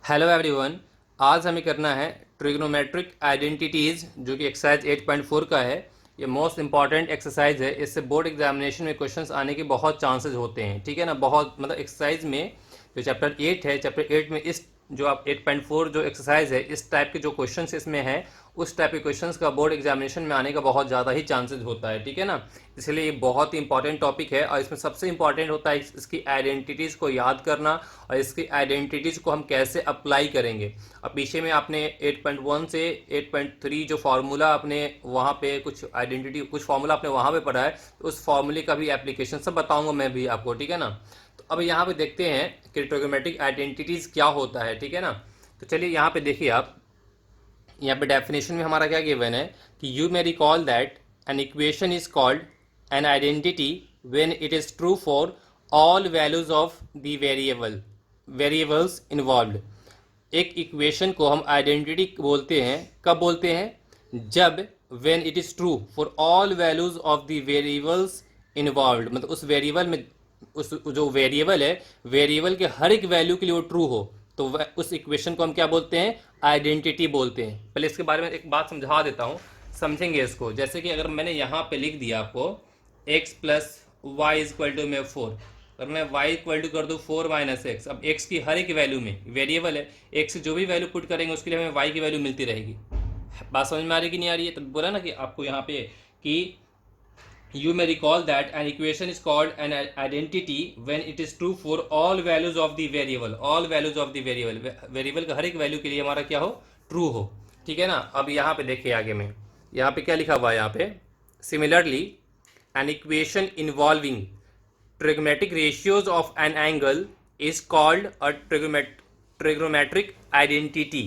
Hello everyone. आज हमें करना है ट्रिग्नोमेट्रिक आइडेंटिटीज़ जो कि एक्सरसाइज 8.4 का है। ये मोस्ट इंपॉर्टेंट एक्सरसाइज है। इससे बोर्ड एग्जामिनेशन में क्वेश्चंस आने के बहुत चांसेस होते हैं। ठीक है ना। बहुत मतलब एक्सरसाइज में जो चैप्टर 8 है, चैप्टर 8 में इस जो आप 8.4 जो एक्सरसाइज है, इस टाइप के जो क्वेश्चंस इसमें है, उस टाइप के क्वेश्चंस का बोर्ड एग्जामिनेशन में आने का बहुत ज़्यादा ही चांसेस होता है। ठीक है ना। इसलिए ये बहुत ही इंपॉर्टेंट टॉपिक है और इसमें सबसे इंपॉर्टेंट होता है इसकी आइडेंटिटीज़ को याद करना और इसकी आइडेंटिटीज़ को हम कैसे अप्लाई करेंगे। अब पीछे में आपने 8.1 से 8.3 जो फार्मूला आपने वहाँ पे कुछ आइडेंटिटी कुछ फार्मूला आपने वहाँ पे पढ़ा है, तो उस फार्मूले का भी एप्लीकेशन सब बताऊंगा मैं भी आपको। ठीक है ना। तो अब यहाँ पे देखते हैं कि ट्रिग्नोमेट्रिक आइडेंटिटीज़ क्या होता है। ठीक है ना। तो चलिए यहाँ पे देखिए आप, यहाँ पे डेफिनेशन में हमारा क्या गिवन है कि you may recall that an equation is called an identity when it is true for all values of the variables involved. एक इक्वेशन को हम आइडेंटिटी बोलते हैं, कब बोलते हैं? जब when it is true for all values of the variables involved, मतलब उस वेरिएबल में, उस जो वेरिएबल है, वेरिएबल के हर एक वैल्यू के लिए वो ट्रू हो, तो उस इक्वेशन को हम क्या बोलते हैं? आइडेंटिटी बोलते हैं। पहले इसके बारे में एक बात समझा देता हूँ, समझेंगे इसको। जैसे कि अगर मैंने यहाँ पे लिख दिया आपको x plus Y equal to में 4, अगर मैं y इक्वल टू कर दूँ 4 माइनस एक्स, अब x की हर एक वैल्यू में, वेरिएबल है, x जो भी वैल्यू पुट करेंगे उसके लिए हमें y की वैल्यू मिलती रहेगी। बात समझ में आ रही कि नहीं आ रही है? तो बोला ना कि आपको यहाँ पे कि you may recall that an equation is called an identity when it is true for all values of the variable, all values of the variable का हर एक वैल्यू के लिए हमारा क्या हो? ट्रू हो। ठीक है ना। अब यहाँ पे देखिए आगे में, यहाँ पे क्या लिखा हुआ है? यहाँ पे similarly an equation involving trigonometric ratios of an angle is called a trigonometric identity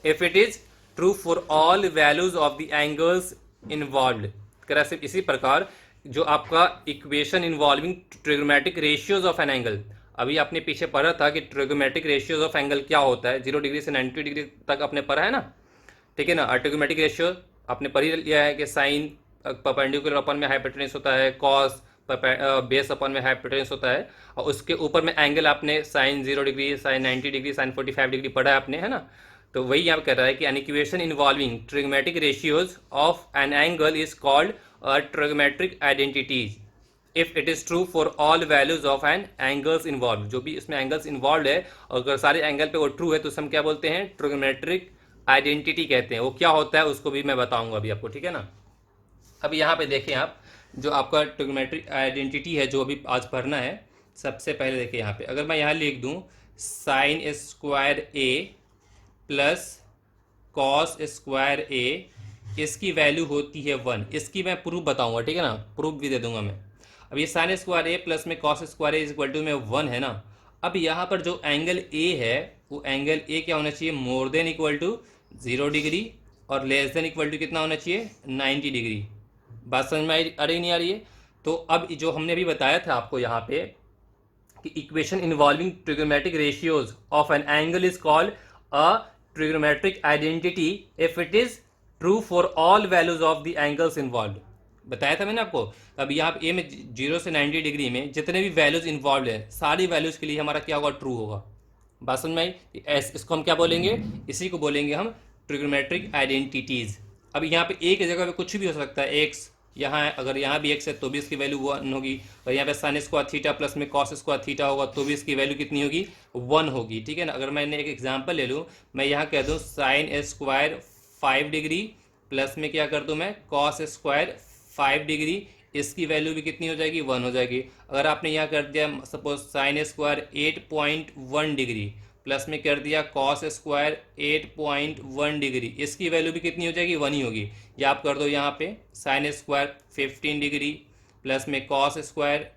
if it is true for all values of the angles involved। करा सिर्फ इसी प्रकार जो आपका equation involving trigonometric ratios of an angle, अभी आपने पीछे पढ़ा था कि ट्रिग्नोमेट्रिक रेशियोज ऑफ एंगल क्या होता है, 0 डिग्री से 90 डिग्री तक आपने पढ़ा है ना। ठीक है ना। ट्रिग्नोमेट्रिक रेशियो आपने पढ़ ही लिया है कि साइन परपेंडिकुलर अपन में हाइपोटेन्यूस होता है, कॉस बेस अपन में हाइपोटेन्यूस होता है, और उसके ऊपर में एंगल आपने sine 0 degree, sine 90 degree, sine 45 degree पढ़ा है आपने, है ना। तो वही यहाँ कह रहा है कि an equation involving trigonometric ratios of an angle is called a trigonometric identities if it is true for all values of an angles involve. जो भी इसमें एंगल्स इन्वॉल्व है, अगर सारे एंगल पे वो ट्रू है तो हम क्या बोलते हैं? ट्रिग्नोमेट्रिक आइडेंटिटी कहते हैं। वो क्या होता है उसको भी मैं बताऊंगा अभी आपको। ठीक है ना। अब यहाँ पे देखें आप, जो आपका ट्रिग्नोमेट्रिक आइडेंटिटी है जो अभी आज पढ़ना है, सबसे पहले देखिए यहाँ पे, अगर मैं यहाँ लिख दूँ sign square A plus cos square ए, इसकी वैल्यू होती है 1। इसकी मैं प्रूफ बताऊंगा। ठीक है ना। प्रूफ भी दे दूंगा मैं। अब ये साइन स्क्वायर ए प्लस में cos square A equal to में 1 है ना। अब यहाँ पर जो एंगल ए है, वो एंगल ए क्या होना चाहिए? More than equal to 0 degree और लेस देन इक्वल टू कितना होना चाहिए? 90 डिग्री। बात समझ में आ रही नहीं आ रही है? तो अब जो हमने अभी बताया था आपको यहाँ पे कि equation involving trigonometric ratios of an angle is called a trigonometric identity if it is true for all values of the angles involve. बताया था मैंने आपको। अब यहाँ पे ए में 0 से 90 डिग्री में जितने भी वैल्यूज इन्वॉल्व है, सारी वैल्यूज के लिए हमारा क्या होगा? ट्रू होगा। बात समझ में आई? इसको हम क्या बोलेंगे? इसी को बोलेंगे हम ट्रिग्नोमेट्रिक आइडेंटिटीज। अब यहाँ पे एक जगह पे कुछ भी हो सकता है। एक्स यहाँ है, अगर यहाँ भी एक्स है तो भी इसकी वैल्यू 1 होगी, और यहाँ पे साइन स्क्वायर थीटा प्लस में कॉस स्क्वायर थीटा होगा तो भी इसकी वैल्यू कितनी होगी? 1 होगी। ठीक है ना। अगर मैंने एक एग्जांपल ले लूँ, मैं यहाँ कह दूँ साइन स्क्वायर 5 डिग्री प्लस में क्या कर दूँ मैं? कॉस स्क्वायर 5 डिग्री, इसकी वैल्यू भी कितनी हो जाएगी? 1 हो जाएगी। अगर आपने यहाँ कर दिया suppose sine square 8.1 degree plus में कर दिया कॉस स्क्वायर 8.1 डिग्री, इसकी वैल्यू भी कितनी हो जाएगी? 1 ही होगी। या आप कर दो यहाँ पे साइन स्क्वायर 15 डिग्री प्लस में कॉस स्क्वायर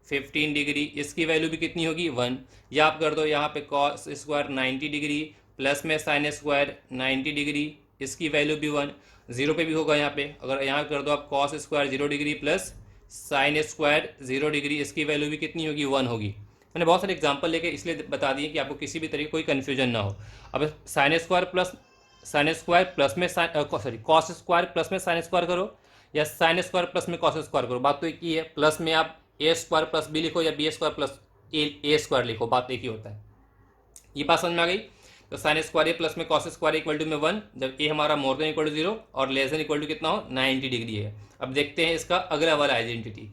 15 डिग्री, इसकी वैल्यू भी कितनी होगी? 1। या आप कर दो यहाँ पे कॉस स्क्वायर 90 डिग्री प्लस में साइन स्क्वायर 90 डिग्री, इसकी वैल्यू भी 1। 0 पे भी होगा यहाँ पे। अगर यहाँ कर दो आप cos square 0 degree plus sine square 0 degree, इसकी वैल्यू भी कितनी होगी? 1 होगी। मैंने बहुत सारे एग्जांपल लेके इसलिए बता दिए कि आपको किसी भी तरीके कोई कन्फ्यूजन ना हो। अब साइन स्क्वायर प्लस में कॉस स्क्वायर प्लस में साइन स्क्वायर करो, या साइन स्क्वायर प्लस में कॉस स्क्वायर करो, बात तो एक ही है। प्लस में आप ए स्क्वायर प्लस बी लिखो या बी स्क्वायर प्लस ए स्क्वायर लिखो, बात एक ही होता है। ये बात समझ में आ गई? तो साइन स्क्वायर ए प्लस में कॉस स्क्वायर इक्वल टू में 1, जब ए हमारा मोर देन इक्वल टू 0 और लेस देन इक्वल टू कितना हो 90 डिग्री है। अब देखते हैं इसका अगला वाला आइडेंटिटी।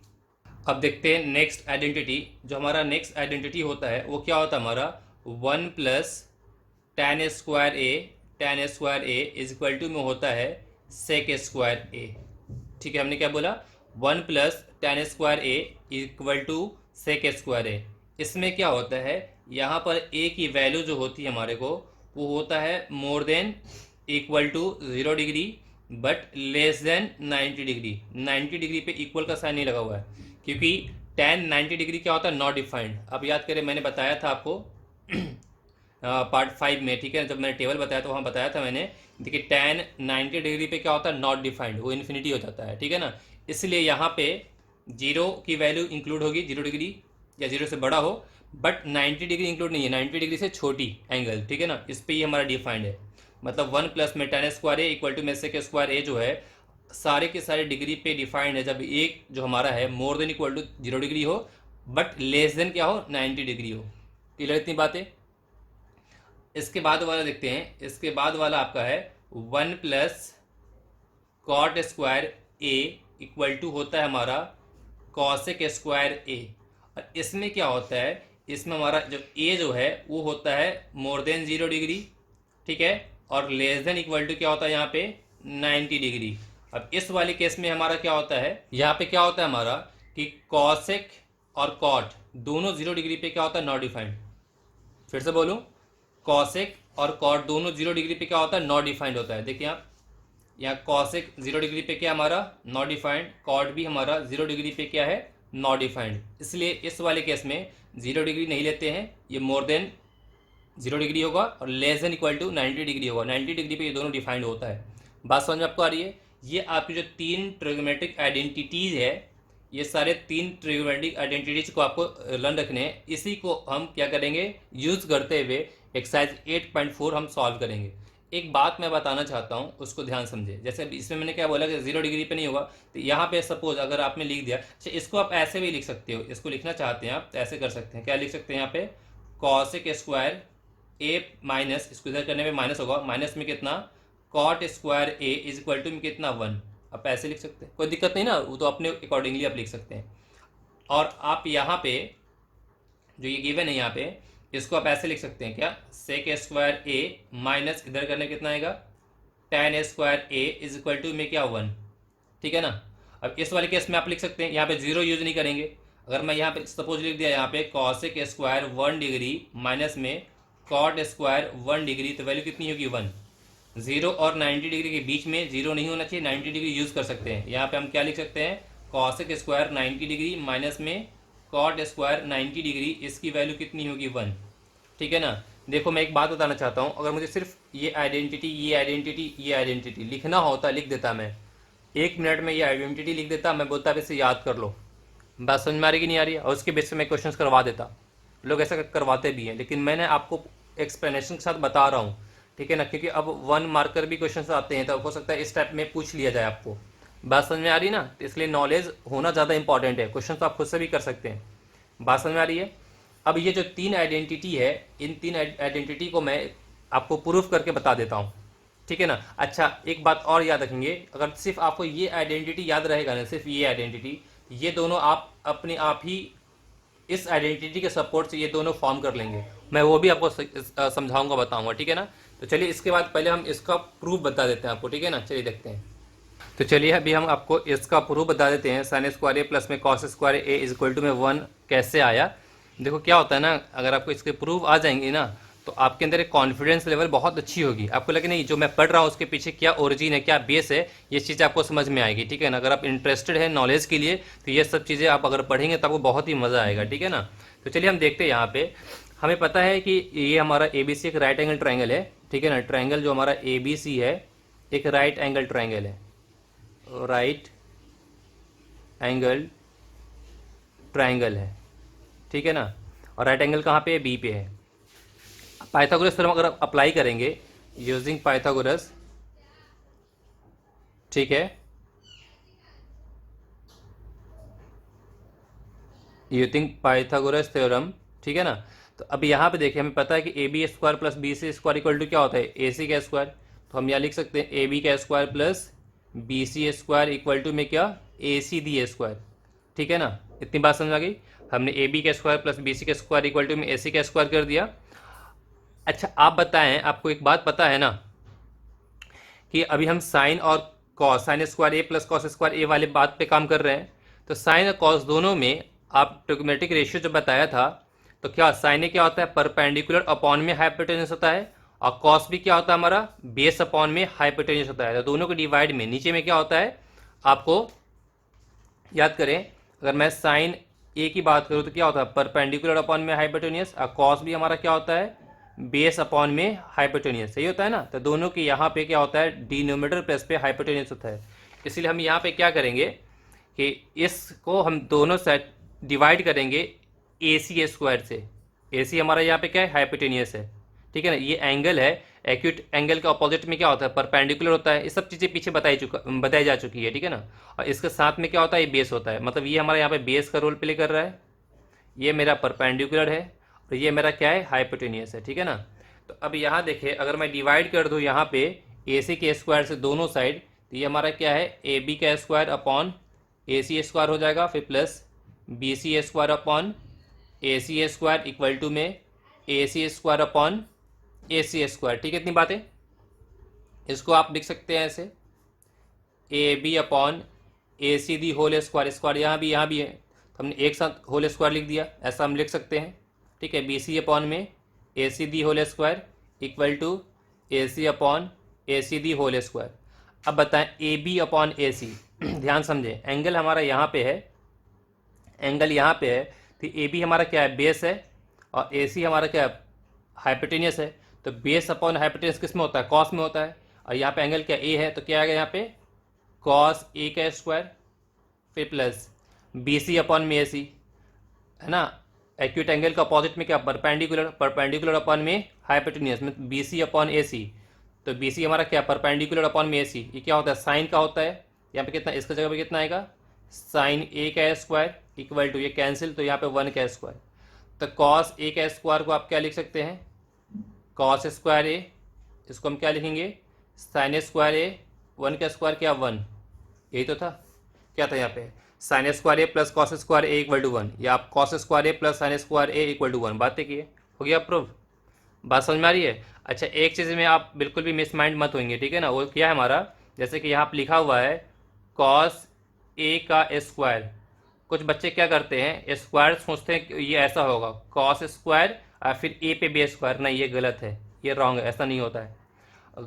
अब देखते हैं नेक्स्ट आइडेंटिटी। जो हमारा नेक्स्ट आइडेंटिटी होता है वो क्या होता है हमारा 1 plus tan square A is equal to में होता है सेक स्क्वायर ए। ठीक है, हमने क्या बोला 1 plus tan square A equal to sec square A. इसमें क्या होता है यहाँ पर ए की वैल्यू जो होती है हमारे को वो होता है more than equal to 0 degree but less than 90 degree. 90 degree पे इक्वल का साइन नहीं लगा हुआ है क्योंकि tan 90 डिग्री क्या होता है नॉट डिफाइंड। अब याद करें मैंने बताया था आपको पार्ट 5 में, ठीक है, जब मैंने टेबल बताया तो वहाँ बताया था मैंने, देखिए tan 90 डिग्री पे क्या होता है नॉट डिफाइंड, वो इन्फिनिटी हो जाता है, ठीक है ना। इसलिए यहाँ पे 0 की वैल्यू इंक्लूड होगी 0 डिग्री या 0 से बड़ा हो, बट 90 डिग्री इंक्लूड नहीं है, 90 डिग्री से छोटी एंगल, ठीक है ना, इस पर ये हमारा डिफाइंड है। मतलब 1 प्लस में tan square A equal to में सेक स्क्वायर ए जो है सारे के सारे डिग्री पे डिफाइंड है जब एक जो हमारा है more than equal to 0 degree हो बट लेस देन क्या हो 90 डिग्री हो। क्लियर इतनी बातें। इसके बाद वाला देखते हैं। इसके बाद वाला आपका है 1 plus cot square A equal to होता है हमारा कॉसेक स्क्वायर ए। और इसमें क्या होता है, इसमें हमारा जो ए जो है वो होता है मोर देन 0 डिग्री, ठीक है, और लेस देन इक्वल टू क्या होता है यहाँ पे 90 डिग्री। अब इस वाले केस में हमारा क्या होता है, यहाँ पे क्या होता है हमारा कि कॉसेक और कॉट दोनों 0 डिग्री पे क्या होता है नॉट डिफाइंड। फिर से बोलूँ, कॉसेक और कॉट दोनों 0 डिग्री पे क्या होता है नॉट डिफाइंड होता है। देखिए आप यहाँ कॉसेक 0 डिग्री पे क्या हमारा नॉट डिफाइंड, कॉट भी हमारा 0 डिग्री पे क्या है नॉट डिफाइंड। इसलिए इस वाले केस में 0 डिग्री नहीं लेते हैं, ये मोर देन 0 डिग्री होगा और less than equal to 90 degree होगा। 90 डिग्री पे ये दोनों डिफाइंड होता है। बात समझ में आपको आ रही है। ये आपकी जो 3 ट्रिग्नोमेट्रिक आइडेंटिटीज़ है, ये सारे 3 ट्रिग्नोमेट्रिक आइडेंटिटीज को आपको लर्न रखने हैं। इसी को हम क्या करेंगे यूज़ करते हुए एक्सरसाइज 8.4 हम सॉल्व करेंगे। एक बात मैं बताना चाहता हूँ, उसको ध्यान समझे। जैसे इसमें मैंने क्या बोला कि 0 डिग्री पे नहीं होगा, तो यहाँ पे सपोज अगर आपने लिख दिया, अच्छा इसको आप ऐसे भी लिख सकते हो, इसको लिखना चाहते हैं आप तो ऐसे कर सकते हैं। क्या लिख सकते हैं यहाँ पे कॉसेक स्क्वायर ए माइनस, इसको इधर करने में माइनस होगा, माइनस में कितना cot square A is equal to में कितना 1। आप ऐसे लिख सकते हैं, कोई दिक्कत नहीं ना, वो तो अपने अकॉर्डिंगली आप लिख सकते हैं। और आप यहाँ पे जो ये गिवन है यहाँ पे इसको आप ऐसे लिख सकते हैं, क्या सेक स्क्वायर ए माइनस इधर करने कितना आएगा tan square A is equal to में क्या 1, ठीक है ना। अब इस वाले केस में आप लिख सकते हैं, यहाँ पे 0 यूज नहीं करेंगे। अगर मैं यहाँ पे सपोज लिख दिया यहाँ पे कॉसेक स्क्वायर 1 डिग्री माइनस में कॉट स्क्वायर 1 डिग्री, तो वैल्यू कितनी होगी 1। 0 और 90 डिग्री के बीच में 0 नहीं होना चाहिए, 90 डिग्री यूज कर सकते हैं। यहाँ पे हम क्या लिख सकते हैं कॉसेक स्क्वायर 90 डिग्री माइनस में कॉट स्क्वायर 90 डिग्री, इसकी वैल्यू कितनी होगी 1, ठीक है ना। देखो मैं एक बात बताना चाहता हूँ, अगर मुझे सिर्फ ये आइडेंटिटी ये आइडेंटिटी ये आइडेंटिटी लिखना होता लिख देता मैं, 1 मिनट में ये आइडेंटिटी लिख देता, मैं बोलता अब इसे याद कर लो। बात समझ में आ रही कि नहीं आ रही है। और उसके बेस पे मैं क्वेश्चन करवा देता, लोग ऐसा करवाते भी हैं, लेकिन मैंने आपको एक्सप्लेनेशन के साथ बता रहा हूँ, ठीक है ना, क्योंकि अब 1 मार्कर भी क्वेश्चन आते हैं तो हो सकता है इस टाइप में पूछ लिया जाए आपको। बात समझ में आ रही ना, तो इसलिए नॉलेज होना ज़्यादा इंपॉर्टेंट है। क्वेश्चन तो आप खुद से भी कर सकते हैं। बात समझ में आ रही है। अब ये जो 3 आइडेंटिटी है, इन 3 आइडेंटिटी को मैं आपको प्रूफ करके बता देता हूँ, ठीक है ना। अच्छा एक बात और याद रखेंगे, अगर सिर्फ आपको ये आइडेंटिटी याद रहेगा ना, सिर्फ ये आइडेंटिटी, ये दोनों आप अपने आप ही इस आइडेंटिटी के सपोर्ट से ये दोनों फॉर्म कर लेंगे। मैं वो भी आपको समझाऊंगा बताऊंगा, ठीक है ना। तो चलिए इसके बाद पहले हम इसका प्रूफ बता देते हैं आपको, ठीक है ना। चलिए देखते हैं। तो चलिए अभी हम आपको इसका प्रूफ बता देते हैं। साइन स्क्वायर ए प्लस में cos square A is equal to में 1 कैसे आया। देखो क्या होता है ना, अगर आपको इसके प्रूफ आ जाएंगे ना तो आपके अंदर एक कॉन्फिडेंस लेवल बहुत अच्छी होगी। आपको लगे नहीं जो मैं पढ़ रहा हूँ उसके पीछे क्या ओरिजिन है, क्या बेस है, ये चीज़ आपको समझ में आएगी, ठीक है ना। अगर आप इंटरेस्टेड है नॉलेज के लिए तो ये सब चीज़ें आप अगर पढ़ेंगे तो आपको बहुत ही मज़ा आएगा, ठीक है ना। तो चलिए हम देखते हैं। यहाँ पे हमें पता है कि ये हमारा ABC एक राइट एंगल ट्राइंगल है, ठीक है ना। ट्राइंगल जो हमारा ABC है एक राइट एंगल ट्राइंगल है, राइट एंगल ट्राइंगल है, ठीक है ना। और राइट एंगल कहाँ पे है, बी पे है। पाइथागोरस थ्योरम अगर आप अप्लाई करेंगे यूजिंग पाइथागोरस, ठीक है, यूजिंग पाइथागोरस थ्योरम, ठीक है ना, तो अब यहाँ पे देखिए, हमें पता है कि A B square plus B C square equal to क्या होता है, ए सी का स्क्वायर। तो हम यहाँ लिख सकते हैं ए बी का square plus B C square equal to में क्या, ए सी डी स्क्वायर। ठीक है ना, इतनी बात समझ आ गई। हमने ए बी का स्क्वायर प्लस बी सी का स्क्वायर इक्वल टू में ए सी का स्क्वायर कर दिया। अच्छा आप बताएं, आपको एक बात पता है ना कि अभी हम साइन और cos, sign square A plus cos square ए वाले बात पे काम कर रहे हैं। तो साइन और कॉस दोनों में आप ट्रिग्नोमेट्रिक रेशियो जो बताया था, तो क्या साइन ए क्या होता है, परपेंडिकुलर अपॉन में हाइपोटेन्यूज होता है, और कॉस भी क्या होता है हमारा, बेस अपॉन में हाइपोटेन्यूज होता है। तो दोनों को डिवाइड में नीचे में क्या होता है, आपको याद करें, अगर मैं साइन ए की बात करूँ तो क्या होता है, परपेंडिकुलर अपॉन में हाइपोटेन्यूज, और कॉस भी हमारा क्या होता है, बेस अपॉन में हाइपोटेन्यूज। सही होता है ना। तो दोनों के यहाँ पे क्या होता है, डिनोमिनेटर प्लस पे हाइपोटेन्यूज होता है। इसलिए हम यहाँ पे क्या करेंगे कि इसको हम दोनों साइड डिवाइड करेंगे ए सी स्क्वायर से। ए सी हमारा यहाँ पे क्या है, हाइपोटेन्यूज है। ठीक है ना, ये एंगल है, एक्यूट एंगल के अपोजिट में क्या होता है, परपेंडिकुलर होता है। ये सब चीज़ें पीछे बताई जा चुकी है। ठीक है ना, और इसके साथ में क्या होता है, ये बेस होता है। मतलब ये हमारा यहाँ पे बेस का रोल प्ले कर रहा है, ये मेरा परपेंडिकुलर है, और ये मेरा क्या है, हाइपोटेन्यूस है। ठीक है ना। तो अब यहाँ देखिए, अगर मैं डिवाइड कर दूँ यहाँ पे ए सी के स्क्वायर से दोनों साइड, तो ये हमारा क्या है, ए बी का square upon A C square हो जाएगा, फिर plus B C square upon A C square equal to में A C square upon A C square. ठीक है, इतनी बातें। इसको आप लिख सकते हैं ऐसे, A B upon A C the whole square, square यहाँ भी है, तो हमने एक साथ होल स्क्वायर लिख दिया, ऐसा हम लिख सकते हैं। ठीक है, बी सी अपॉन में A C the whole square equal to A C upon A C the whole square. अब बताएं ए बी अपॉन ए सी, ध्यान समझें, एंगल हमारा यहाँ पे है, एंगल यहाँ पे है, तो ए बी हमारा क्या है, बेस है, और ए सी हमारा क्या है, हाइपोटेन्यूस है। तो बेस अपॉन हाइपोटेन्यूस किस में होता है, कॉस में होता है, और यहाँ पे एंगल क्या ए है, तो क्या आएगा यहाँ पे, कॉस ए का स्क्वायर, फिर प्लस बी सी अपॉन में ए सी, है ना। एक्यूट एंगल का अपोजिट में क्या, परपेंडिकुलर, परपेंडिकुलर अपॉन में हाइपोटेन्यूस में बी सी अपॉन ए सी। तो बी सी हमारा क्या, परपेंडिकुलर अपॉन में ए सी, ये क्या होता है, साइन का होता है। यहाँ पे कितना, इसका जगह पे कितना आएगा, साइन ए का स्क्वायर इक्वल टू, ये कैंसिल, तो यहाँ पे 1 का स्क्वायर। तो कॉस ए का स्क्वायर को आप क्या लिख सकते हैं, कॉस स्क्वायर ए, इसको हम क्या लिखेंगे, साइन स्क्वायर ए, 1 का स्क्वायर क्या, 1, यही तो था, क्या था यहाँ पे, sine square A plus cos square A equal to 1, या आप cos square A plus sine square A equal to 1, बातें की हो गया प्रूफ। बात समझ में आ रही है। अच्छा एक चीज़ में आप बिल्कुल भी मिस माइंड मत होंगे, ठीक है ना, वो क्या है हमारा, जैसे कि यहाँ पर लिखा हुआ है कॉस ए का स्क्वायर। कुछ बच्चे क्या करते हैं, स्क्वायर सोचते हैं कि ये ऐसा होगा, कॉस स्क्वायर और फिर ए पे बी स्क्वायर, नहीं ये गलत है, ये रॉन्ग है, ऐसा नहीं होता है।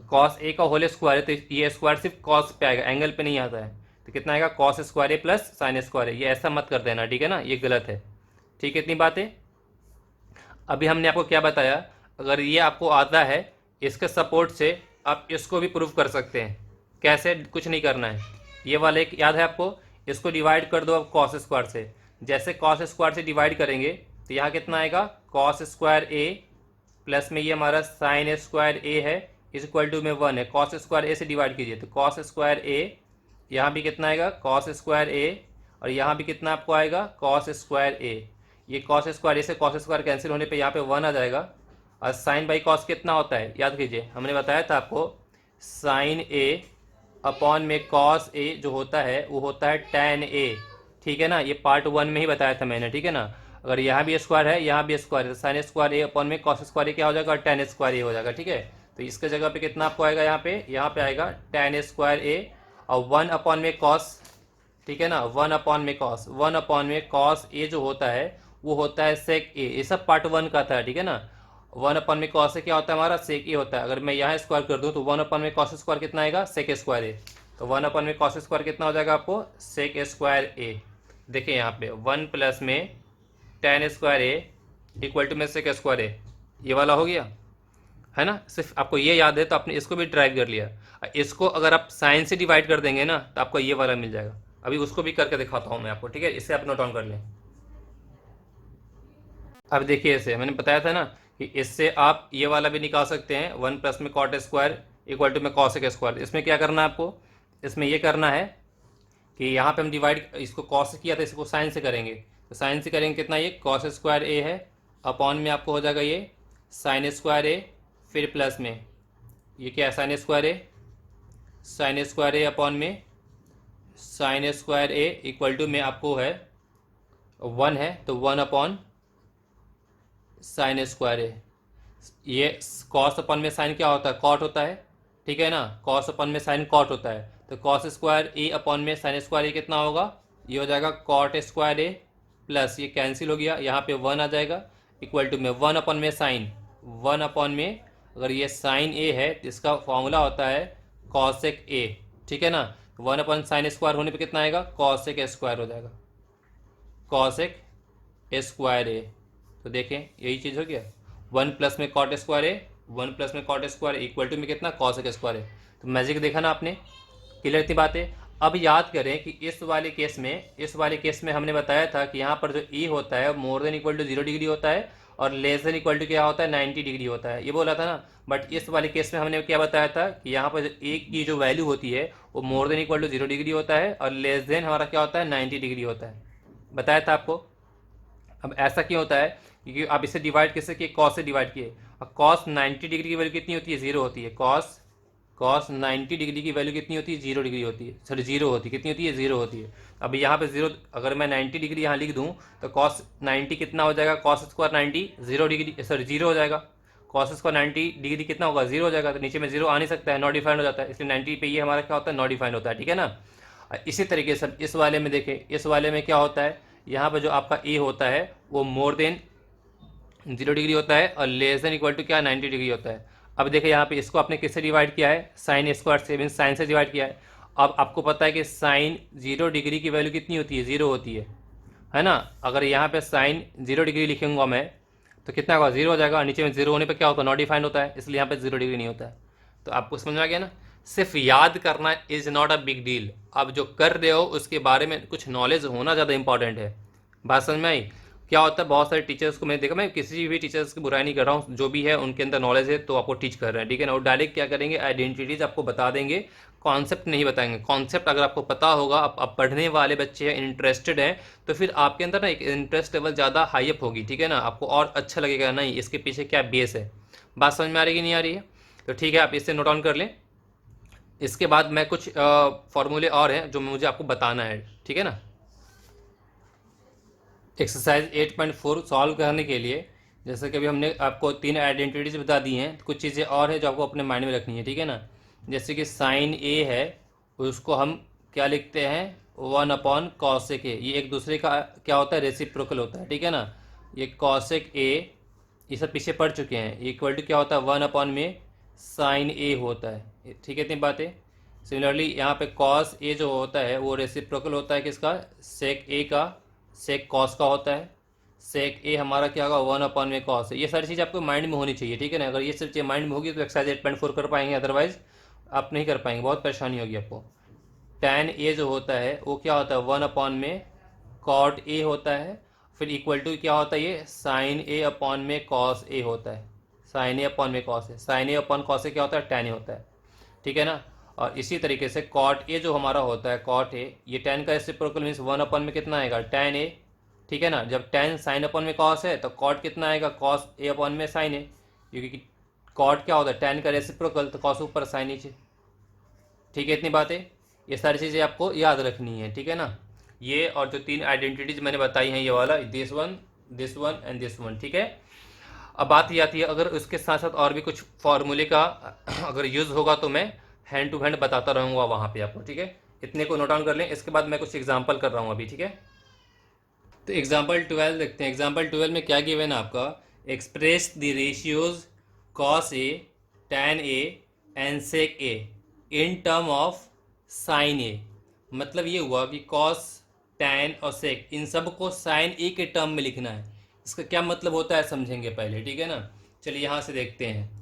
कॉस ए का होल स्क्वायर है तो ये स्क्वायर सिर्फ कॉस पे आएगा, एंगल पे नहीं आता है। तो कितना आएगा, cos square A plus sine square है, ये ऐसा मत कर देना, ठीक है ना, ये गलत है। ठीक है, इतनी बातें। अभी हमने आपको क्या बताया, अगर ये आपको आता है, इसके सपोर्ट से आप इसको भी प्रूव कर सकते हैं। कैसे, कुछ नहीं करना है, ये वाला एक याद है आपको, इसको डिवाइड कर दो अब कॉस स्क्वायर से। जैसे कॉस स्क्वायर से डिवाइड करेंगे तो यहाँ कितना आएगा, कॉस स्क्वायर ए प्लस में ये हमारा साइन स्क्वायर ए है, इज इक्वल टू में 1 है, कॉस स्क्वायर ए से डिवाइड कीजिए तो कॉस स्क्वायर ए, यहाँ भी कितना आएगा, कॉस स्क्वायर ए, और यहाँ भी कितना आपको आएगा, कॉस स्क्वायर ए। ये कॉस स्क्वायर ए से कॉस स्क्वायर कैंसिल होने पे यहाँ पे 1 आ जाएगा, और साइन बाई कॉस कितना होता है, याद कीजिए, हमने बताया था आपको, साइन ए अपॉन में कॉस ए जो होता है वो होता है tan ए। ठीक है ना, ये पार्ट 1 में ही बताया था मैंने, ठीक है ना। अगर यहाँ भी स्क्वायर है, यहाँ भी स्क्वायर है, तो साइन स्क्वायर ए अपॉन में कॉस स्क्वायर ए क्या हो जाएगा, और tan स्क्वायर ए हो जाएगा। ठीक है, तो इसके जगह पे कितना आपको आएगा, यहाँ पे आएगा tan स्क्वायर ए, और 1 अपॉन में कॉस, ठीक है ना, 1 अपॉन में कॉस, 1 अपॉन में कॉस ए जो होता है वो होता है सेक ए। ये सब पार्ट 1 का था, ठीक है ना। 1 अपॉन में कॉस ए क्या होता है हमारा, सेक ए होता है। अगर मैं यहाँ स्क्वायर कर दूँ तो 1 अपॉन में कॉस स्क्वायर कितना आएगा, सेक स्क्वायर ए। तो 1 अपॉन में कॉस स्क्वायर कितना हो जाएगा आपको, सेक स्क्वायर ए। देखिए यहाँ पे 1 प्लस में tan square A equal to में सेक स्क्वायर ए, ये वाला हो गया, है ना। सिर्फ आपको ये याद है तो आपने इसको भी ड्राइव कर लिया। इसको अगर आप साइन से डिवाइड कर देंगे ना तो आपको ये वाला मिल जाएगा। अभी उसको भी करके दिखाता हूँ मैं आपको, ठीक है, इससे आप नोट डाउन कर लें। अब देखिए, इसे मैंने बताया था ना कि इससे आप ये वाला भी निकाल सकते हैं, 1 प्लस में कॉट स्क्वायर इक्वल टू में कॉसेक स्क्वायर। इसमें क्या करना है आपको, इसमें ये करना है कि यहाँ पे हम डिवाइड, इसको कॉस से किया था, इसको साइन से करेंगे, तो साइन से करेंगे कितना, ये कॉस स्क्वायर ए है अपॉन में आपको हो जाएगा ये साइन स्क्वायर ए, फिर प्लस में ये क्या है साइन स्क्वायर ए अपॉन में sine square A equal to में आपको है 1 है तो 1 अपॉन साइन स्क्वायर ए। ये कॉस अपन में साइन क्या होता है, कॉट होता है, ठीक है ना, कॉस अपन में साइन कॉट होता है, तो कॉस स्क्वायर ए अपन में साइन स्क्वायर ए कितना होगा, ये हो जाएगा कॉट स्क्वायर ए प्लस ये कैंसिल हो गया, यहाँ पे 1 आ जाएगा इक्वल टू में 1 अपन में साइन, 1 अपन में अगर ये साइन ए है तो इसका फॉर्मूला होता है कॉसेक ए, ठीक है ना, 1 अपन साइन स्क्वायर होने पे कितना आएगा, कॉसेक स्क्वायर हो जाएगा, कॉसेक स्क्वायर ए। तो देखें यही चीज़ हो गया, 1 प्लस में कॉट स्क्वायर ए, 1 प्लस में कॉट स्क्वायर इक्वल टू में कितना कॉसेक स्क्वायर है। तो मैजिक देखा ना आपने, क्लियर थी बातें। अब याद करें कि इस वाले केस में हमने बताया था कि यहाँ पर जो ई होता है more than equal to 0 degree होता है और लेस देन इक्वल टू क्या होता है 90 डिग्री होता है, ये बोला था ना। बट इस वाले केस में हमने क्या बताया था कि यहाँ पर ए की जो वैल्यू होती है वो more than equal to 0 degree होता है और लेस देन हमारा क्या होता है 90 डिग्री होता है, बताया था आपको। अब ऐसा क्यों होता है, क्योंकि आप इसे डिवाइड कैसे किए, कॉस से डिवाइड किए, और कॉस 90 डिग्री की वैल्यू कितनी होती है, 0 होती है, कॉस 90 डिग्री की वैल्यू कितनी होती है, 0 डिग्री होती है, सॉरी 0 होती है, कितनी होती है, 0 होती है। अब यहाँ पे 0 अगर मैं 90 डिग्री यहाँ लिख दूँ तो कॉस 90 कितना हो जाएगा, कॉस स्क्वायर 90 0 डिग्री सॉरी 0 हो जाएगा, कॉस स्क्वायर 90 डिग्री कितना होगा, 0 हो जाएगा, तो नीचे में 0 आ नहीं सकता है, नॉट डिफाइंड हो जाता है, इसलिए 90 पे ये हमारा क्या होता है, नॉट डिफाइंड होता है, ठीक है ना। इसी तरीके से इस वाले में देखें, इस वाले में क्या होता है, यहाँ पर जो आपका ए होता है वो मोर देन 0 डिग्री होता है और लेस देन इक्वल टू क्या 90 डिग्री होता है। अब देखिए यहाँ पे इसको आपने किससे डिवाइड किया है, साइन स्क्वायर से, मीन साइन से डिवाइड किया है। अब आपको पता है कि साइन 0 डिग्री की वैल्यू कितनी होती है, 0 होती है ना। अगर यहाँ पे साइन 0 डिग्री लिखूंगा मैं तो कितना होगा, 0 हो जाएगा, और नीचे में 0 होने पर क्या होता है, नॉट डिफाइंड होता है, इसलिए यहाँ पे 0 डिग्री नहीं होता है। तो आपको समझ में आ गया ना, सिर्फ याद करना is not a big deal, आप जो कर रहे हो उसके बारे में कुछ नॉलेज होना ज़्यादा इंपॉर्टेंट है। बात समझ में आई। क्या होता है बहुत सारे टीचर्स को मैंने देखा, मैं किसी भी टीचर्स की बुराई नहीं कर रहा हूँ, जो भी है उनके अंदर नॉलेज है तो आपको टीच कर रहे हैं, ठीक है ना। और डायरेक्ट क्या करेंगे, आइडेंटिटीज आपको बता देंगे, कॉन्सेप्ट नहीं बताएंगे। कॉन्सेप्ट अगर आपको पता होगा, आप पढ़ने वाले बच्चे हैं, इंटरेस्टेड हैं, तो फिर आपके अंदर ना एक इंटरेस्ट लेवल ज़्यादा हाई अप होगी, ठीक है ना, आपको और अच्छा लगेगा, नहीं इसके पीछे क्या बेस है। बात समझ में आ रही है कि नहीं आ रही है, तो ठीक है आप इससे नोट डाउन कर लें। इसके बाद मैं कुछ फॉर्मूले और हैं जो मुझे आपको बताना है, ठीक है ना। एक्सरसाइज 8.4 सॉल्व करने के लिए जैसे कि अभी हमने आपको 3 आइडेंटिटीज बता दी हैं, तो कुछ चीज़ें और है जो आपको अपने माइंड में रखनी है, ठीक है ना। जैसे कि साइन ए है उसको हम क्या लिखते हैं, 1 अपॉन कॉसेक ए, ये एक दूसरे का क्या होता है, रेसिप्रोकल होता है, ठीक है ना। ये कॉसेक ए ये सब पीछे पढ़ चुके हैं, इक्वल टू क्या होता है 1 अपॉन में साइन ए होता है, ठीक है इतनी बातें। सिमिलरली यहाँ पे कॉस ए जो होता है वो रेसिप्रोकल होता है किसका, सेक ए का, सेक कॉस का होता है, सेक ए हमारा क्या होगा 1 अपॉन में कॉस है। ये सारी चीज़ आपको माइंड में होनी चाहिए, ठीक है ना। अगर ये सब चीज़ माइंड में होगी तो एक्सरसाइज 8.4 कर पाएंगे, अदरवाइज आप नहीं कर पाएंगे, बहुत परेशानी होगी आपको। टैन ए जो होता है वो क्या होता है 1 अपॉन में कॉट ए होता है, फिर इक्वल टू क्या होता है ये साइन ए अपॉन में कॉस ए होता है, साइन ए अपॉन में कॉस है, sign A upon cos A क्या होता है, टैन ए होता है, ठीक है ना। और इसी तरीके से कॉट ए जो हमारा होता है, कॉट ए ये टैन का रेसिप्रोकल मीन्स 1 अपॉन में कितना आएगा, टैन ए, ठीक है ना। जब टैन साइन अपॉन में कॉस है तो कॉट कितना आएगा, कॉस ए अपॉन में साइन ए, क्योंकि कॉट क्या होता है टैन का रेसिप्रोकल, तो कॉस ऊपर साइन नीचे, ठीक है इतनी बातें। ये सारी चीज़ें आपको याद रखनी है, ठीक है ना। ये और जो 3 आइडेंटिटीज मैंने बताई हैं, ये वाला this one and this one, ठीक है। अब बात ये आती है अगर उसके साथ साथ और भी कुछ फॉर्मूले का अगर यूज़ होगा तो मैं हैंड टू हैंड बताता रहूँगा वहाँ पे आपको, ठीक है। इतने को नोट डाउन कर लें, इसके बाद मैं कुछ एग्जांपल कर रहा हूँ अभी, ठीक है। तो एग्जांपल 12 देखते हैं। एग्जांपल 12 में क्या गिवन है आपका, express the ratios cos A, tan A and sec A in term of sine A. मतलब ये हुआ कि कॉस, टैन और सेक इन सब को साइन ए के टर्म में लिखना है। इसका क्या मतलब होता है समझेंगे पहले, ठीक है ना। चलिए यहाँ से देखते हैं।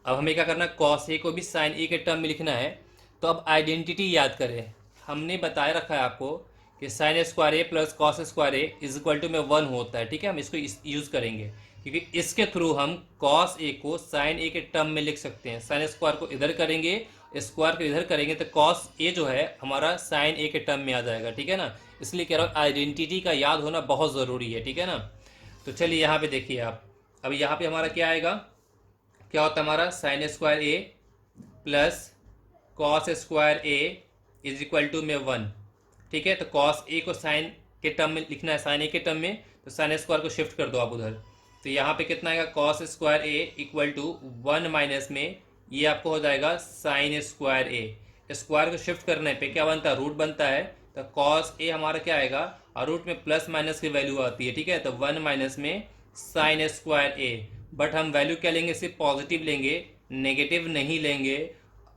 अब हमें क्या करना है, कॉस ए को भी साइन ए के टर्म में लिखना है। तो अब आइडेंटिटी याद करें, हमने बताया रखा है आपको कि sine square A plus cos square A is equal to में 1 होता है, ठीक है। हम इसको यूज़ करेंगे क्योंकि इसके थ्रू हम कॉस ए को साइन ए के टर्म में लिख सकते हैं। साइन स्क्वायर को इधर करेंगे, स्क्वायर को इधर करेंगे, तो कॉस ए जो है हमारा साइन ए के टर्म में आ जाएगा, ठीक है ना। इसलिए कह रहा हूँ आइडेंटिटी का याद होना बहुत ज़रूरी है, ठीक है ना। तो चलिए यहाँ पे देखिए आप, अब यहाँ पे हमारा क्या आएगा, क्या होता है हमारा sine square A plus cos square A is equal to में 1। ठीक है, तो कॉस ए को साइन के टर्म में लिखना है, साइन ए के टर्म में, तो साइन स्क्वायर को शिफ्ट कर दो आप उधर। तो यहाँ पे कितना आएगा, cos square A equal to 1 minus में ये आपको हो जाएगा साइन स्क्वायर ए। स्क्वायर को शिफ्ट करने पे क्या बनता है, रूट बनता है, तो कॉस ए हमारा क्या आएगा, और रूट में प्लस माइनस की वैल्यू आती है। ठीक है, तो 1 माइनस में साइन स्क्वायर ए, बट हम वैल्यू क्या लेंगे, सिर्फ पॉजिटिव लेंगे, नेगेटिव नहीं लेंगे।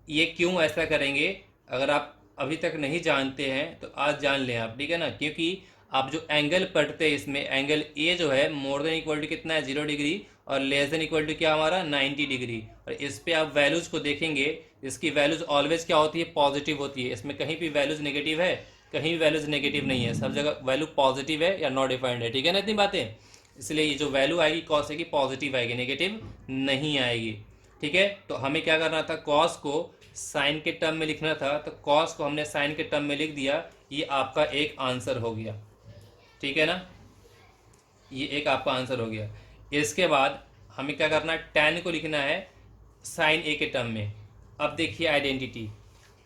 ये क्यों ऐसा करेंगे, अगर आप अभी तक नहीं जानते हैं तो आज जान लें आप, ठीक है ना। क्योंकि आप जो एंगल पढ़ते हैं इसमें एंगल ए जो है मोर देन इक्वल टू कितना है 0 डिग्री, और लेस देन इक्वल टू क्या हमारा 90 डिग्री। और इस पे आप वैल्यूज को देखेंगे, इसकी वैल्यूज ऑलवेज क्या होती है, पॉजिटिव होती है। इसमें कहीं भी वैल्यूज नेगेटिव है, कहीं भी वैल्यूज नेगेटिव नहीं है, सब जगह वैल्यू पॉजिटिव है या नॉट डिफाइंड है। ठीक है ना, इतनी बातें। इसलिए ये जो वैल्यू आएगी कॉस की पॉजिटिव आएगी, नेगेटिव नहीं आएगी। ठीक है, तो हमें क्या करना था, कॉस को साइन के टर्म में लिखना था, तो कॉस को हमने साइन के टर्म में लिख दिया, ये आपका एक आंसर हो गया। ठीक है ना, ये एक आपका आंसर हो गया। इसके बाद हमें क्या करना है, tan को लिखना है साइन ए के टर्म में। अब देखिए आइडेंटिटी,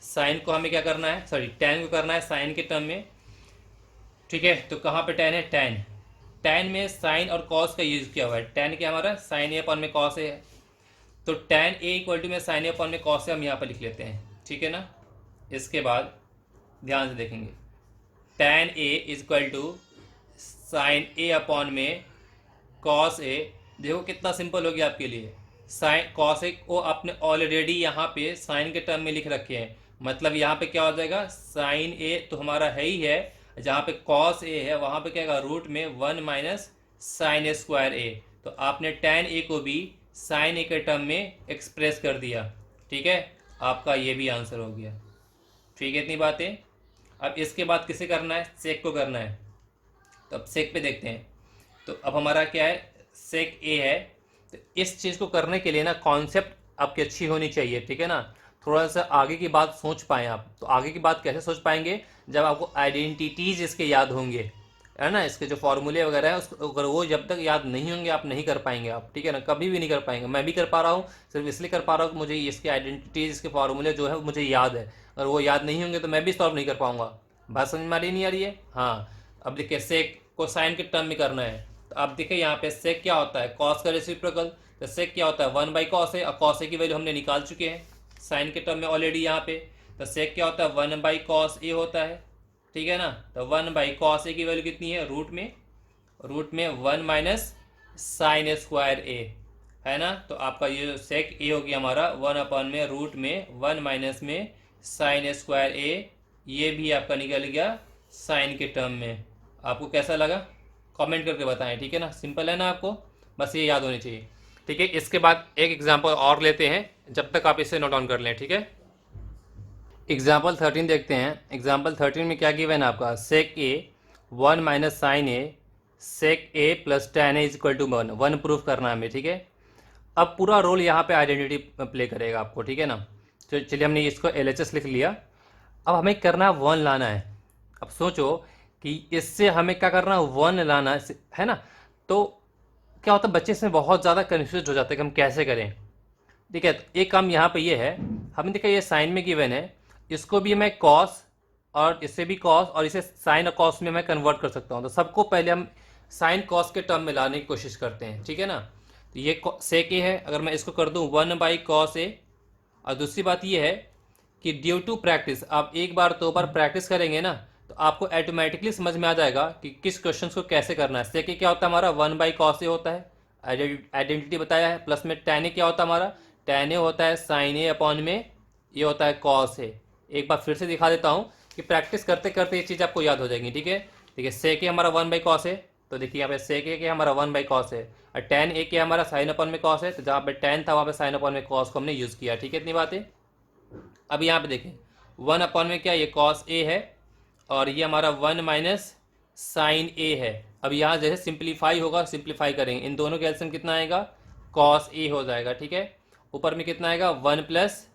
साइन को हमें क्या करना है, सॉरी tan को करना है साइन के टर्म में। ठीक है, तो कहाँ पे tan है, tan में साइन और कॉस का यूज किया हुआ है। tan क्या हमारा साइन ए अपॉन में कॉस ए है, तो tan ए इक्वल टू में साइन ए अपॉन में कॉस ए हम यहाँ पर लिख लेते हैं। ठीक है ना, इसके बाद ध्यान से देखेंगे, tan A is equal to sine A upon में कॉस ए। देखो कितना सिंपल हो गया आपके लिए, साइन कॉस ए को आपने ऑलरेडी यहाँ पे साइन के टर्म में लिख रखे हैं, मतलब यहाँ पे क्या हो जाएगा, साइन ए तो हमारा है ही है, जहाँ पे कॉस ए है वहाँ पे क्या होगा, रूट में 1 माइनस साइन स्क्वायर ए। तो आपने tan ए को भी साइन ए के टर्म में एक्सप्रेस कर दिया। ठीक है, आपका ये भी आंसर हो गया। ठीक है, इतनी बातें। अब इसके बाद किसे करना है, सेक को करना है। तो अब सेक पे देखते हैं। तो अब हमारा क्या है, सेक ए है। तो इस चीज़ को करने के लिए ना कॉन्सेप्ट आपकी अच्छी होनी चाहिए। ठीक है ना, थोड़ा सा आगे की बात सोच पाएँ आप। तो आगे की बात कैसे सोच पाएंगे, जब आपको आइडेंटिटीज इसके याद होंगे, है ना, इसके जो फॉर्मूले वगैरह है उसको अगर वो जब तक याद नहीं होंगे आप नहीं कर पाएंगे आप। ठीक है ना, कभी भी नहीं कर पाएंगे। मैं भी कर पा रहा हूँ सिर्फ इसलिए कर पा रहा हूँ कि मुझे इसके आइडेंटिटीज, इसके फॉर्मूले जो है मुझे याद है। अगर वो याद नहीं होंगे तो मैं भी सॉल्व नहीं कर पाऊंगा। बात समझ में आ रही नहीं आ रही है। हाँ, अब देखिए सेक को साइन के टर्म में करना है। तो आप देखिए यहाँ पे सेक क्या होता है, कॉस का रेसिप्रोकल। तो सेक क्या होता है, 1 बाई कॉस है, और कॉस ए की वैल्यू हमने निकाल चुके हैं साइन के टर्म में ऑलरेडी यहाँ पे। तो सेक क्या होता है, 1 बाई कॉस ए होता है। ठीक है ना, तो 1 बाई कॉस ए की वैल्यू कितनी है, रूट में 1 माइनस साइन स्क्वायर ए, है ना। तो आपका ये सेक ए हो गया हमारा 1 अपॉन में रूट में 1 माइनस में साइन स्क्वायर ए, ये भी आपका निकल गया साइन के टर्म में। आपको कैसा लगा कमेंट करके बताएं। ठीक है ना, सिंपल है ना, आपको बस ये याद होनी चाहिए। ठीक है, इसके बाद एक एग्जांपल और लेते हैं, जब तक आप इसे नोट डाउन कर लें। ठीक है, एग्जाम्पल 13 देखते हैं। एग्जाम्पल 13 में क्या गिवन है आपका, sec A 1 minus sine A sec A plus tan A is equal to 1 proof करना है हमें। ठीक है, अब पूरा रोल यहाँ पे आइडेंटिटी प्ले करेगा आपको। ठीक है ना, तो चलिए हमने इसको LHS लिख लिया। अब हमें करना है 1 लाना है। अब सोचो कि इससे हमें क्या करना है, 1 लाना है ना। तो क्या होता है, बच्चे इसमें बहुत ज़्यादा कन्फ्यूज हो जाते हैं कि हम कैसे करें। ठीक है, तो एक काम यहाँ पे ये है, हमने देखा ये साइन में गिवन है, इसको भी मैं कॉस और इससे भी कॉस और इसे साइन और कॉस में मैं कन्वर्ट कर सकता हूँ। तो सबको पहले हम साइन कॉस के टर्म में लाने की कोशिश करते हैं। ठीक है ना, तो ये सेक ए है, अगर मैं इसको कर दूँ 1 बाई कॉस ए। और दूसरी बात ये है कि ड्यू टू प्रैक्टिस, आप एक बार 2 बार प्रैक्टिस करेंगे ना तो आपको ऑटोमेटिकली समझ में आ जाएगा कि किस क्वेश्चन को कैसे करना है। सेक ए क्या होता है हमारा, 1 बाई कॉस ए होता है, आइडेंटिटी बताया है। प्लस में tan ए क्या होता है हमारा, tan ए होता है साइन ए अपॉन में ये होता है कॉस ए। एक बार फिर से दिखा देता हूँ कि प्रैक्टिस करते करते ये चीज़ आपको याद हो जाएगी। ठीक है, देखिए सेक ए हमारा 1 बाई कॉस है, तो देखिए यहाँ पे सेक ए के हमारा 1 बाई कॉस है, और tan ए के हमारा साइन अपॉन में कॉस है। तो जहाँ पे tan था वहाँ पे साइन अपॉन में कॉस को हमने यूज़ किया। ठीक है, इतनी बात है। अब यहाँ पे देखें 1 अपॉन में क्या, ये कॉस ए है, और ये हमारा 1 माइनस साइन ए है। अब यहाँ जैसे सिंप्लीफाई होगा, सिंप्लीफाई करेंगे, इन दोनों के एलसीएम कितना आएगा, कॉस ए हो जाएगा। ठीक है, ऊपर में कितना आएगा, 1 प्लस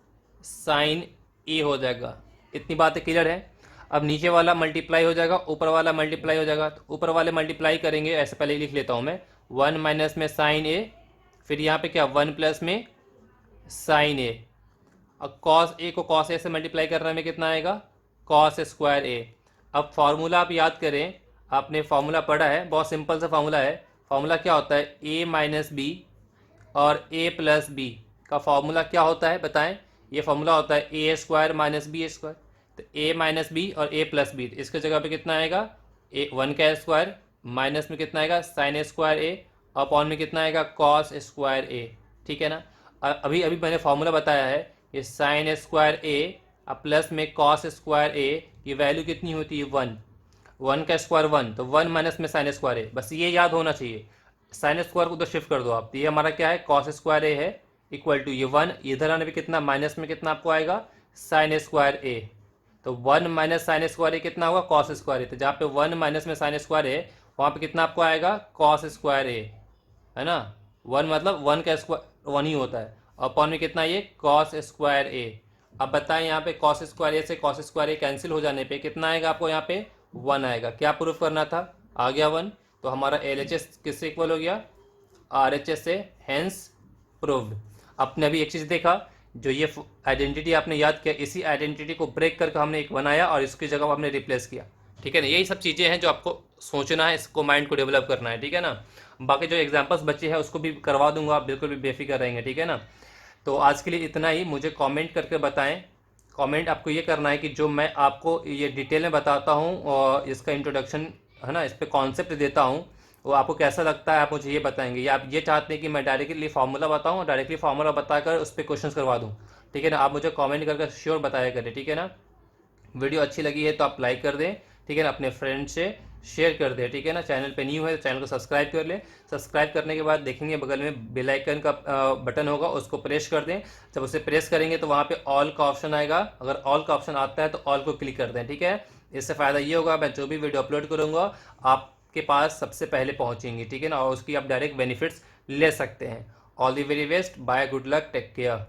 साइन ए हो जाएगा। इतनी बातें क्लियर है। अब नीचे वाला मल्टीप्लाई हो जाएगा, ऊपर वाला मल्टीप्लाई हो जाएगा। तो ऊपर वाले मल्टीप्लाई करेंगे, ऐसे पहले ही लिख लेता हूँ मैं, 1 माइनस में साइन ए, फिर यहाँ पे क्या 1 प्लस में साइन ए, अब कॉस ए को कॉस ए से मल्टीप्लाई करने में कितना आएगा कॉस स्क्वायर ए। अब फार्मूला आप याद करें, आपने फार्मूला पढ़ा है, बहुत सिंपल सा फार्मूला है। फार्मूला क्या होता है, ए माइनस बी और ए प्लस बी का फार्मूला क्या होता है बताएं। ये फार्मूला होता है ए स्क्वायर माइनस बी स्क्वायर। तो ए माइनस बी और ए प्लस बी, इसके जगह पे कितना आएगा ए 1 का स्क्वायर, माइनस में कितना आएगा साइन स्क्वायर ए, अपॉन में कितना आएगा कॉस स्क्वायर ए। ठीक है ना। अभी अभी मैंने फार्मूला बताया है, ये साइन स्क्वायर ए अब प्लस में कॉस स्क्वायर ए, ये वैल्यू कितनी होती है 1, 1 का स्क्वायर 1, तो 1 माइनस में साइन स्क्वायर ए, बस ये याद होना चाहिए। साइन स्क्वायर को उधर शिफ्ट कर दो आप, तो ये हमारा क्या है कॉस स्क्वायर ए है, इक्वल टू ये 1, इधर आने पे कितना माइनस में कितना आपको आएगा साइन स्क्वायर ए, तो 1 माइनस साइन स्क्वायर ए कितना होगा कॉस स्क्वायर ए। तो जहाँ पे 1 माइनस में साइन स्क्वायर ए, वहाँ पे कितना आपको आएगा कॉस स्क्वायर ए, है ना। 1 मतलब 1 का स्क्वायर 1 ही होता है, अपॉन में कितना ये कॉस स्क्वायर ए। अब बताएं यहाँ पे कॉस स्क्वायर ए से कॉस स्क्वायर ए कैंसिल हो जाने पे कितना आएगा आपको यहाँ पे 1 आएगा। क्या प्रूफ करना था, आ गया 1, तो हमारा LHS किससे इक्वल हो गया RHS से, हैंस प्रूव्ड। आपने अभी एक चीज़ देखा, जो ये आइडेंटिटी आपने याद किया, इसी आइडेंटिटी को ब्रेक करके हमने एक बनाया और इसकी जगह हमने रिप्लेस किया। ठीक है ना, यही सब चीज़ें हैं जो आपको सोचना है, इसको माइंड को डेवलप करना है। ठीक है ना, बाकी जो एग्जांपल्स बचे हैं उसको भी करवा दूंगा, आप बिल्कुल भी बेफिक्र रहेंगे। ठीक है ना, तो आज के लिए इतना ही। मुझे कमेंट करके बताएं, कमेंट आपको ये करना है कि जो मैं आपको ये डिटेल में बताता हूँ और इसका इंट्रोडक्शन है ना, इस पर कॉन्सेप्ट देता हूँ, वो आपको कैसा लगता है आप मुझे ये बताएंगे, या आप ये चाहते हैं कि मैं डायरेक्टली फार्मूला बताऊँ और डायरेक्टली फार्मूला बताकर उस पर क्वेश्चन करवा दूँ। ठीक है ना, आप मुझे कमेंट करके श्योर बताया करें। ठीक है ना, वीडियो अच्छी लगी है तो आप लाइक कर दें, ठीक है ना, अपने फ्रेंड से शेयर कर दें। ठीक है ना, चैनल पे न्यू है तो चैनल को सब्सक्राइब कर लें। सब्सक्राइब करने के बाद देखेंगे बगल में बेल आइकन का बटन होगा, उसको प्रेस कर दें। जब उसे प्रेस करेंगे तो वहाँ पे ऑल का ऑप्शन आएगा, अगर ऑल का ऑप्शन आता है तो ऑल को क्लिक कर दें। ठीक है, इससे फ़ायदा ये होगा मैं जो भी वीडियो अपलोड करूँगा आपके पास सबसे पहले पहुँचेंगी। ठीक है ना, और उसकी आप डायरेक्ट बेनिफिट्स ले सकते हैं। All the very best, bye, good luck, take care.